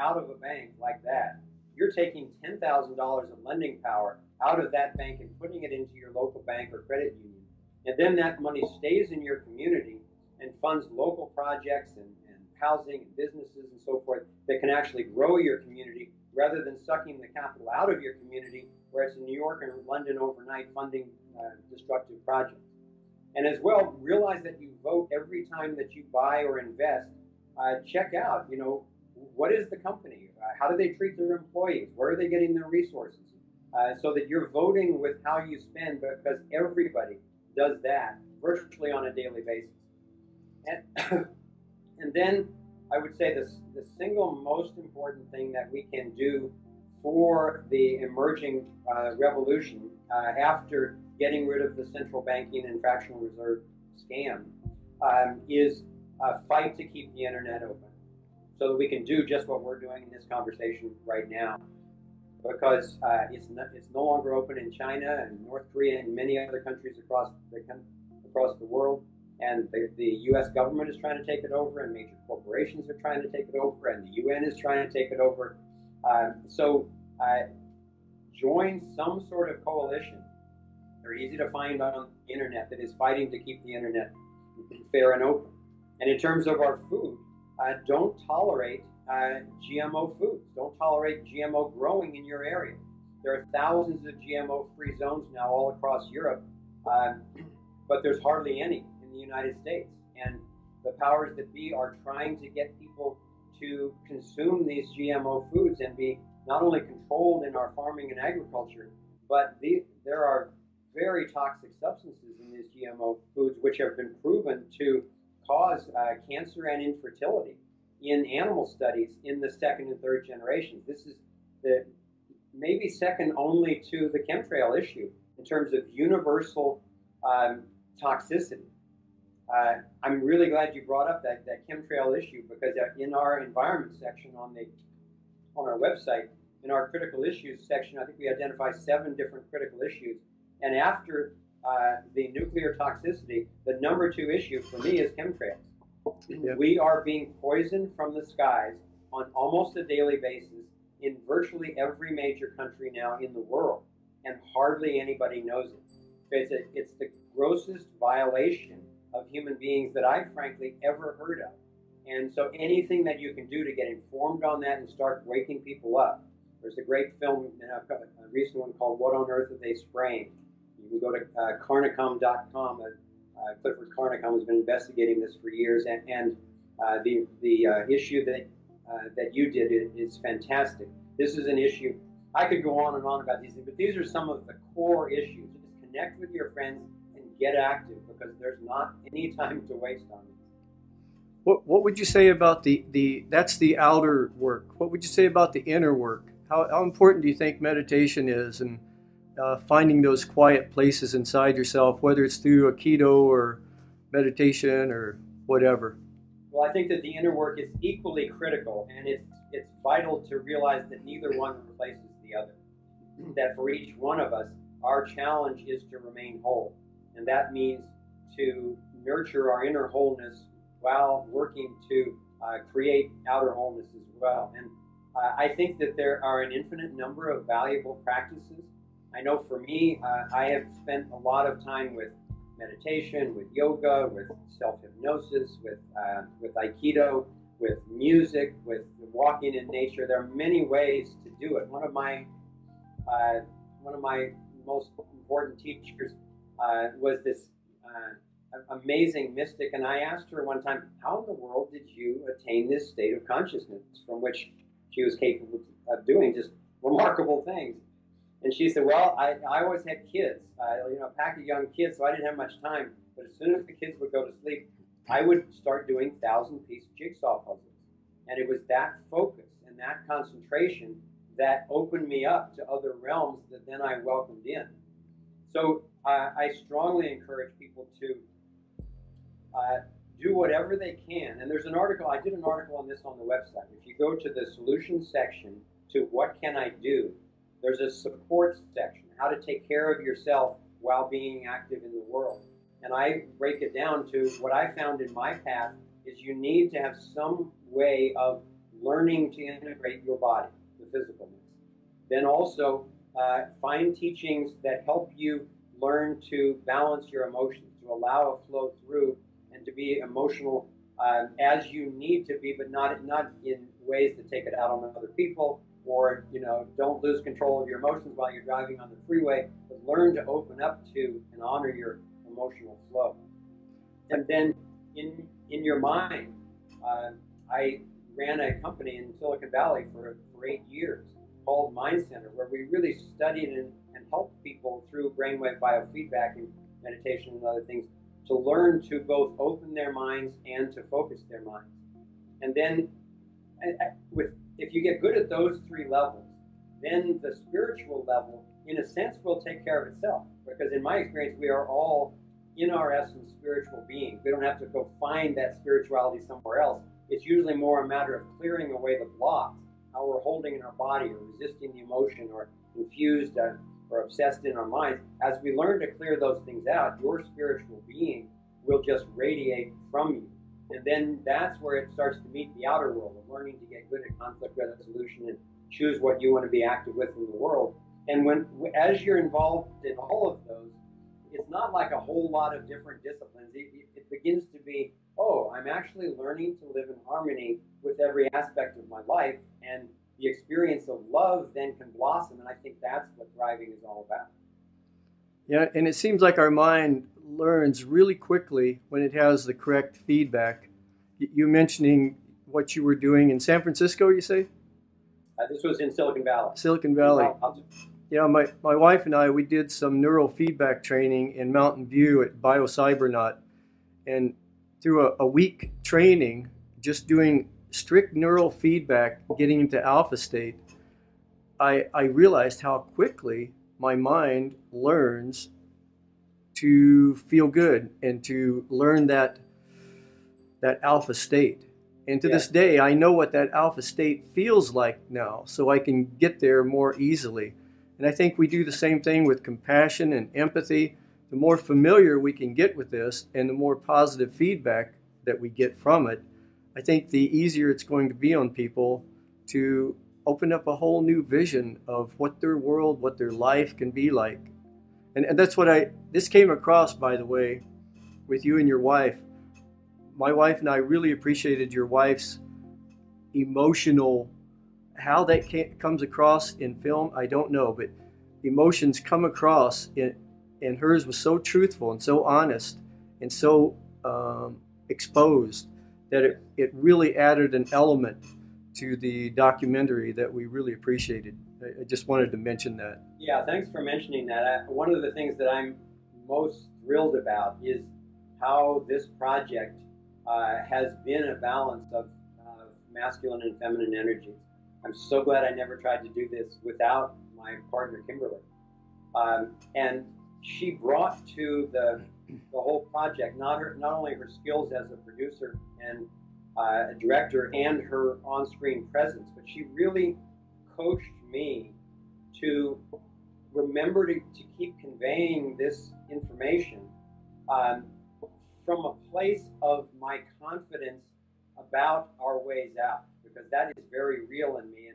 out of a bank like that, you're taking $10,000 of lending power out of that bank and putting it into your local bank or credit union. And then that money stays in your community and funds local projects and housing and businesses and so forth that can actually grow your community, rather than sucking the capital out of your community, where it's in New York and London overnight funding destructive projects. And as well, realize that you vote every time that you buy or invest. Check out, what is the company? How do they treat their employees? Where are they getting their resources? So that you're voting with how you spend, because everybody does that virtually on a daily basis. And then I would say the single most important thing that we can do for the emerging revolution after getting rid of the central banking and fractional reserve scam is fight to keep the internet open, so that we can do just what we're doing in this conversation right now. Because it's no longer open in China and North Korea and many other countries across the world. And the U.S. government is trying to take it over, and major corporations are trying to take it over, and the UN is trying to take it over. So join some sort of coalition. They're easy to find on the internet that is fighting to keep the internet fair and open. And in terms of our food, don't tolerate GMO foods. Don't tolerate GMO growing in your area. There are thousands of GMO-free zones now all across Europe, but there's hardly any in the United States. And the powers that be are trying to get people to consume these GMO foods and be not only controlled in our farming and agriculture, but there are very toxic substances in these GMO foods which have been proven to cause cancer and infertility in animal studies in the second and third generations. This is maybe second only to the chemtrail issue in terms of universal toxicity. I'm really glad you brought up that chemtrail issue, because in our environment section on our website, in our critical issues section, I think we identify 7 different critical issues. And after the nuclear toxicity, the number 2 issue for me is chemtrails. Yep. We are being poisoned from the skies on almost a daily basis in virtually every major country now in the world, and hardly anybody knows it. It's the grossest violation of human beings that I've frankly ever heard of. And so anything that you can do to get informed on that and start waking people up. There's a great film, a recent one called What on Earth Are They Spraying? You can go to Carnicom.com. Clifford Carnicom has been investigating this for years, and the issue that you did is fantastic. This is an issue. I could go on and on about these things, but these are some of the core issues. Just connect with your friends and get active, because there's not any time to waste on this. What would you say about that's the outer work? What would you say about the inner work? How important do you think meditation is, and finding those quiet places inside yourself, whether it's through Aikido or meditation or whatever? Well, I think that the inner work is equally critical, and it's vital to realize that neither one replaces the other. That for each one of us, our challenge is to remain whole. and that means to nurture our inner wholeness while working to create outer wholeness as well. And I think that there are an infinite number of valuable practices. I know for me, I have spent a lot of time with meditation, with yoga, with self-hypnosis, with Aikido, with music, with walking in nature. There are many ways to do it. One of my most important teachers was this amazing mystic, and I asked her one time, how in the world did you attain this state of consciousness from which she was capable of doing just remarkable things? And she said, well, I always had kids, a pack of young kids, so I didn't have much time. But as soon as the kids would go to sleep, I would start doing 1,000-piece jigsaw puzzles. And it was that focus and that concentration that opened me up to other realms that then I welcomed in. So I strongly encourage people to do whatever they can. And there's an article, I did an article on this on the website. If you go to the solutions section to what can I do, there's a support section, how to take care of yourself while being active in the world. And I break it down to what I found in my path is you need to have some way of learning to integrate your body, the physicalness. Then also find teachings that help you learn to balance your emotions, to allow a flow through and to be emotional as you need to be, but not in ways that take it out on other people, or don't lose control of your emotions while you're driving on the freeway, but learn to open up to and honor your emotional flow. And then in your mind, I ran a company in Silicon Valley for 8 years called Mind Center, where we really studied and helped people through brainwave biofeedback and meditation and other things to learn to both open their minds and to focus their minds. And then if you get good at those 3 levels, then the spiritual level, in a sense, will take care of itself. Because in my experience, we are all, in our essence, spiritual beings. We don't have to go find that spirituality somewhere else. It's usually more a matter of clearing away the blocks, how we're holding in our body or resisting the emotion or confused or obsessed in our minds. As we learn to clear those things out, your spiritual being will just radiate from you. And then that's where it starts to meet the outer world of learning to get good at conflict resolution and choose what you want to be active with in the world. And as you're involved in all of those, it's not like a whole lot of different disciplines. It begins to be, oh, I'm actually learning to live in harmony with every aspect of my life, and the experience of love then can blossom, and I think that's what thriving is all about. Yeah, and it seems like our mind learns really quickly when it has the correct feedback. You mentioning what you were doing in San Francisco, you say? This was in Silicon Valley. Silicon Valley. Yeah, my wife and I, we did some neurofeedback training in Mountain View at BioCybernaut. And through a week training, just doing strict neurofeedback, getting into alpha state, I realized how quickly my mind learns to feel good and to learn that alpha state. And to this day, I know what that alpha state feels like now, so I can get there more easily. And I think we do the same thing with compassion and empathy. The more familiar we can get with this and the more positive feedback that we get from it, I think the easier it's going to be on people to open up a whole new vision of what their world, what their life can be like. And that's what this came across, by the way, with you and your wife. My wife and I really appreciated your wife's emotional, how that comes across in film, I don't know, but emotions come across, and hers was so truthful and so honest and so exposed that it really added an element to the documentary that we really appreciated. I just wanted to mention that. Yeah, thanks for mentioning that. One of the things that I'm most thrilled about is how this project has been a balance of masculine and feminine energies. I'm so glad I never tried to do this without my partner, Kimberly. And she brought to the whole project not only her skills as a producer and a director and her on-screen presence, but she really coached me to remember to keep conveying this information um, from a place of my confidence about our ways out, because that is very real in me.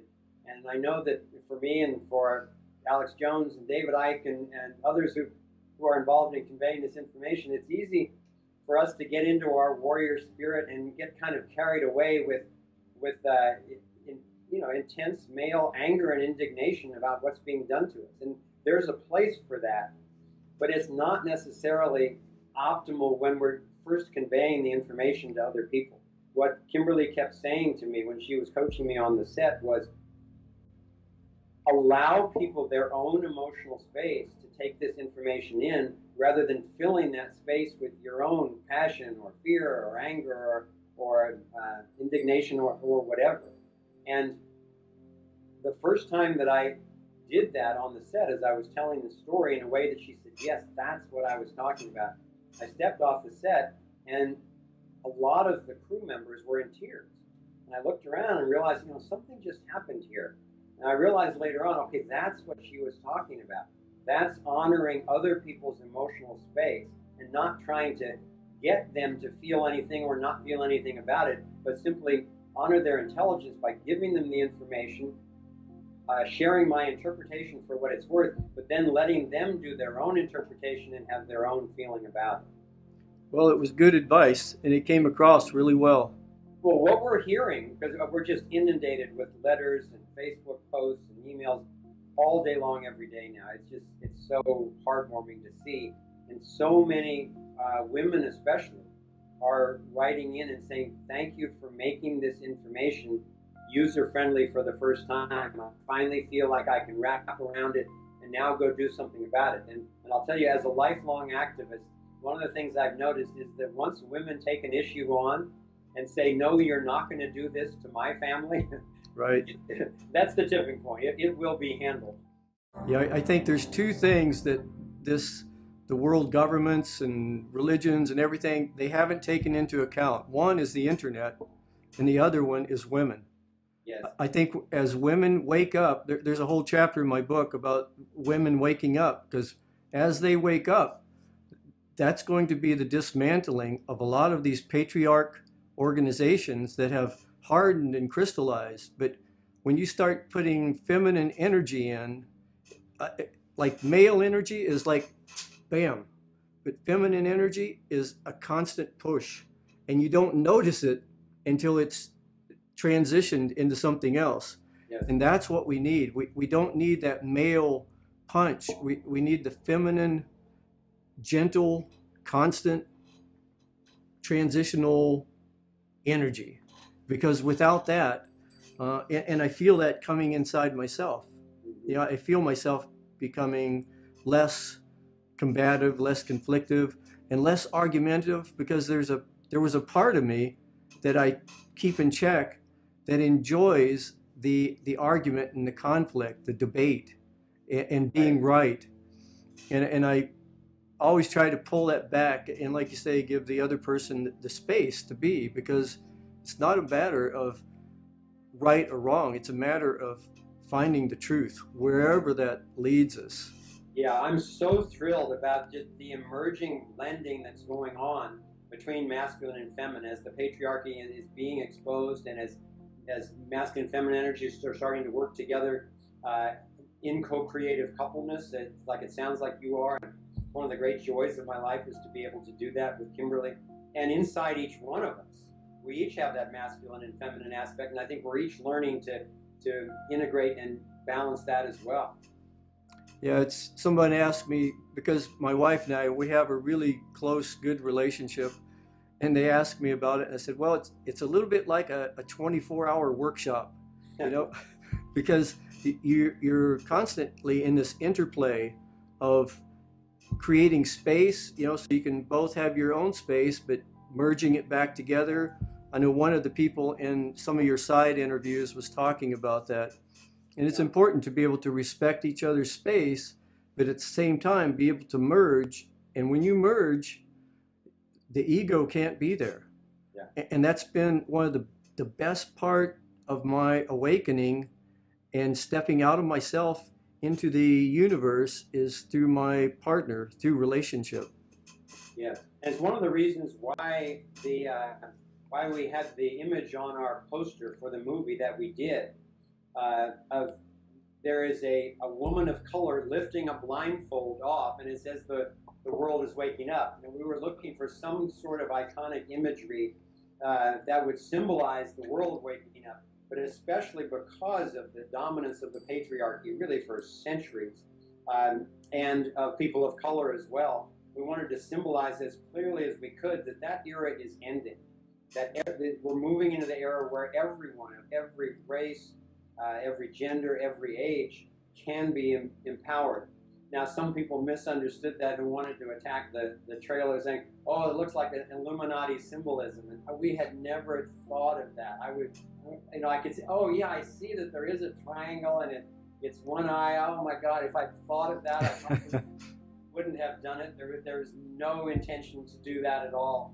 And I know that for me and for Alex Jones and David Icke and others who are involved in conveying this information, it's easy for us to get into our warrior spirit and get kind of carried away with intense male anger and indignation about what's being done to us. And there's a place for that, but it's not necessarily optimal when we're first conveying the information to other people. What Kimberly kept saying to me when she was coaching me on the set was, allow people their own emotional space to take this information in, rather than filling that space with your own passion or fear or anger or indignation or whatever. And the first time that I did that on the set, as I was telling the story in a way that she said, yes, that's what I was talking about, I stepped off the set and a lot of the crew members were in tears. And I looked around and realized, something just happened here. And I realized later on, okay, that's what she was talking about. That's honoring other people's emotional space and not trying to get them to feel anything or not feel anything about it, but simply honor their intelligence by giving them the information, sharing my interpretation for what it's worth, but then letting them do their own interpretation and have their own feeling about it. Well, it was good advice, and it came across really well. Well, what we're hearing, because we're just inundated with letters and Facebook posts and emails all day long, every day now. It's so heartwarming to see. And so many women especially are writing in and saying, thank you for making this information user-friendly for the first time. I finally feel like I can wrap around it and now go do something about it. And I'll tell you, as a lifelong activist, one of the things I've noticed is that once women take an issue on and say, no, you're not going to do this to my family, right? That's the tipping point. It will be handled. Yeah, I think there's two things that the world governments and religions and everything, they haven't taken into account. One is the internet, and the other one is women. Yes. I think as women wake up, there's a whole chapter in my book about women waking up, because as they wake up, that's going to be the dismantling of a lot of these patriarch organizations that have hardened and crystallized. But when you start putting feminine energy in, like male energy is like bam, but feminine energy is a constant push, and you don't notice it until it's transitioned into something else. Yes. And that's what we need. We don't need that male punch. We need the feminine, gentle, constant, transitional energy, because without that, and I feel that coming inside myself. I feel myself becoming less combative, less conflictive, and less argumentative, because there was a part of me that I keep in check that enjoys the argument and the conflict, the debate, and being right. And I always try to pull that back and, like you say, give the other person the space to be, because it's not a matter of right or wrong. It's a matter of finding the truth wherever that leads us. Yeah, I'm so thrilled about just the emerging blending that's going on between masculine and feminine as the patriarchy is being exposed, and as masculine and feminine energies are starting to work together in co-creative coupleness, like it sounds like you are. And one of the great joys of my life is to be able to do that with Kimberly. And inside each one of us, we each have that masculine and feminine aspect, and I think we're each learning to integrate and balance that as well. Yeah, someone asked me, because my wife and I, we have a really close, good relationship, and they asked me about it, and I said, well, it's a little bit like a 24-hour workshop, because you're constantly in this interplay of creating space, so you can both have your own space, but merging it back together. I know one of the people in some of your side interviews was talking about that. And it's important to be able to respect each other's space, but at the same time be able to merge. And when you merge, the ego can't be there. Yeah. And that's been one of the best part of my awakening and stepping out of myself into the universe, is through my partner, through relationship. Yes, and it's one of the reasons why why we had the image on our poster for the movie that we did of there is a woman of color lifting a blindfold off, and it says the world is waking up. And we were looking for some sort of iconic imagery that would symbolize the world waking up, but especially because of the dominance of the patriarchy, really for centuries, and of people of color as well. We wanted to symbolize as clearly as we could that that era is ending, that we're moving into the era where everyone of every race, every gender, every age can be empowered. Now, some people misunderstood that and wanted to attack the trailer, saying, "Oh, it looks like an Illuminati symbolism," and we had never thought of that. I would, I could say, "Oh yeah, I see that there is a triangle and it's one eye. Oh my God, if I'd thought of that, I probably wouldn't have done it. There's no intention to do that at all."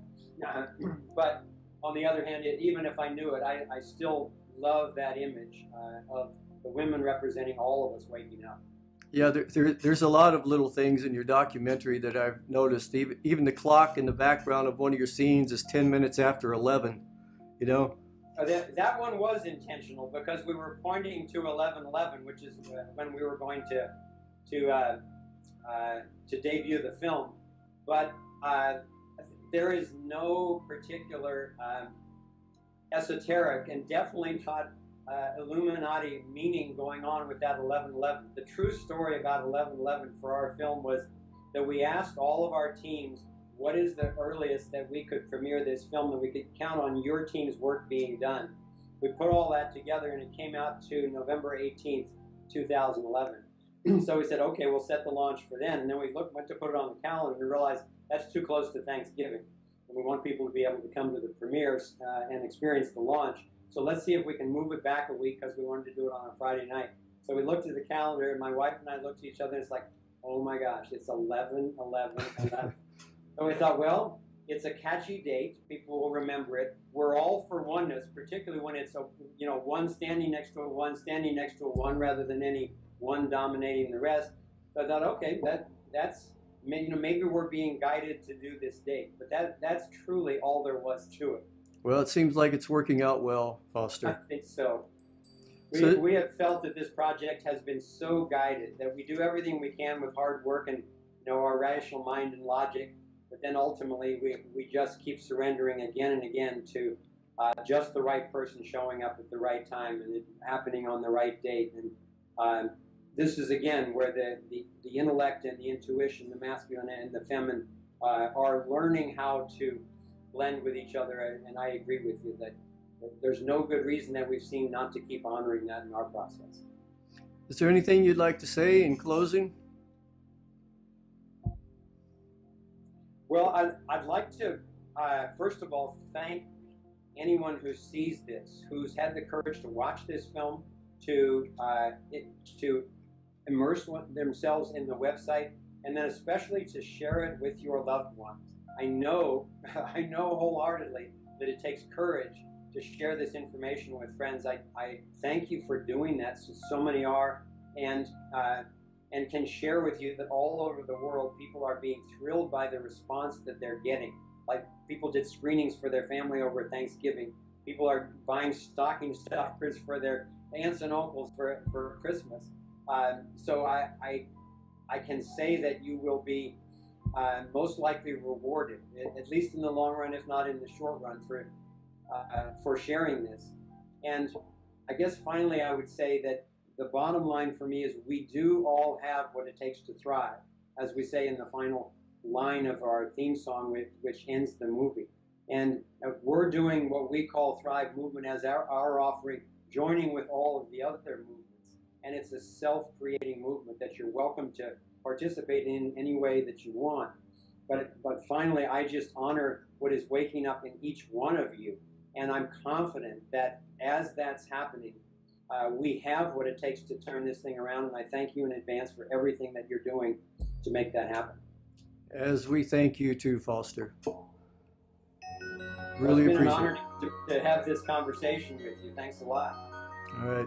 But on the other hand, even if I knew it, I still love that image of the women representing all of us waking up. Yeah, there's a lot of little things in your documentary that I've noticed. Even the clock in the background of one of your scenes is 10 minutes after 11, you know? That one was intentional because we were pointing to 11:11, which is when we were going to debut the film. But there is no particular esoteric and definitely not Illuminati meaning going on with that 11:11. The true story about 11:11 for our film was that we asked all of our teams, what is the earliest that we could premiere this film, that we could count on your team's work being done. We put all that together and it came out to November 18th, 2011. So we said, okay, we'll set the launch for then. And then we went to put it on the calendar and realized that's too close to Thanksgiving. And we want people to be able to come to the premieres and experience the launch. So let's see if we can move it back a week because we wanted to do it on a Friday night. So we looked at the calendar and my wife and I looked at each other and it's like, oh my gosh, it's 11/11/11. So we thought, well, it's a catchy date. People will remember it. We're all for oneness, particularly when it's one standing next to a one, standing next to a one, rather than any one dominating the rest. So I thought, okay, that's maybe we're being guided to do this date, but that's truly all there was to it. Well, it seems like it's working out well, Foster. I think so. We have felt that this project has been so guided that we do everything we can with hard work and our rational mind and logic, but then ultimately we just keep surrendering again and again to just the right person showing up at the right time and it happening on the right date. And this is again where the intellect and the intuition, the masculine and the feminine, are learning how to blend with each other. And I agree with you that there's no good reason that we've seen not to keep honoring that in our process. Is there anything you'd like to say in closing? Well, I'd like to, first of all, thank anyone who sees this, who's had the courage to watch this film, to immerse themselves in the website, and then especially to share it with your loved ones. I know wholeheartedly that it takes courage to share this information with friends. I thank you for doing that. So many are, and can share with you that all over the world, people are being thrilled by the response that they're getting. Like people did screenings for their family over Thanksgiving. People are buying stocking stuffers for their aunts and uncles for Christmas. So I can say that you will be most likely rewarded, at least in the long run, if not in the short run, for sharing this. And I guess finally I would say that the bottom line for me is we do all have what it takes to thrive, as we say in the final line of our theme song, which ends the movie. And we're doing what we call Thrive Movement as our offering, joining with all of the other movements. And it's a self-creating movement that you're welcome to participate in any way that you want. But finally, I just honor what is waking up in each one of you. And I'm confident that as that's happening, we have what it takes to turn this thing around. And I thank you in advance for everything that you're doing to make that happen. As we thank you too, Foster. Really appreciate it. It's been an honor to have this conversation with you. Thanks a lot. All right.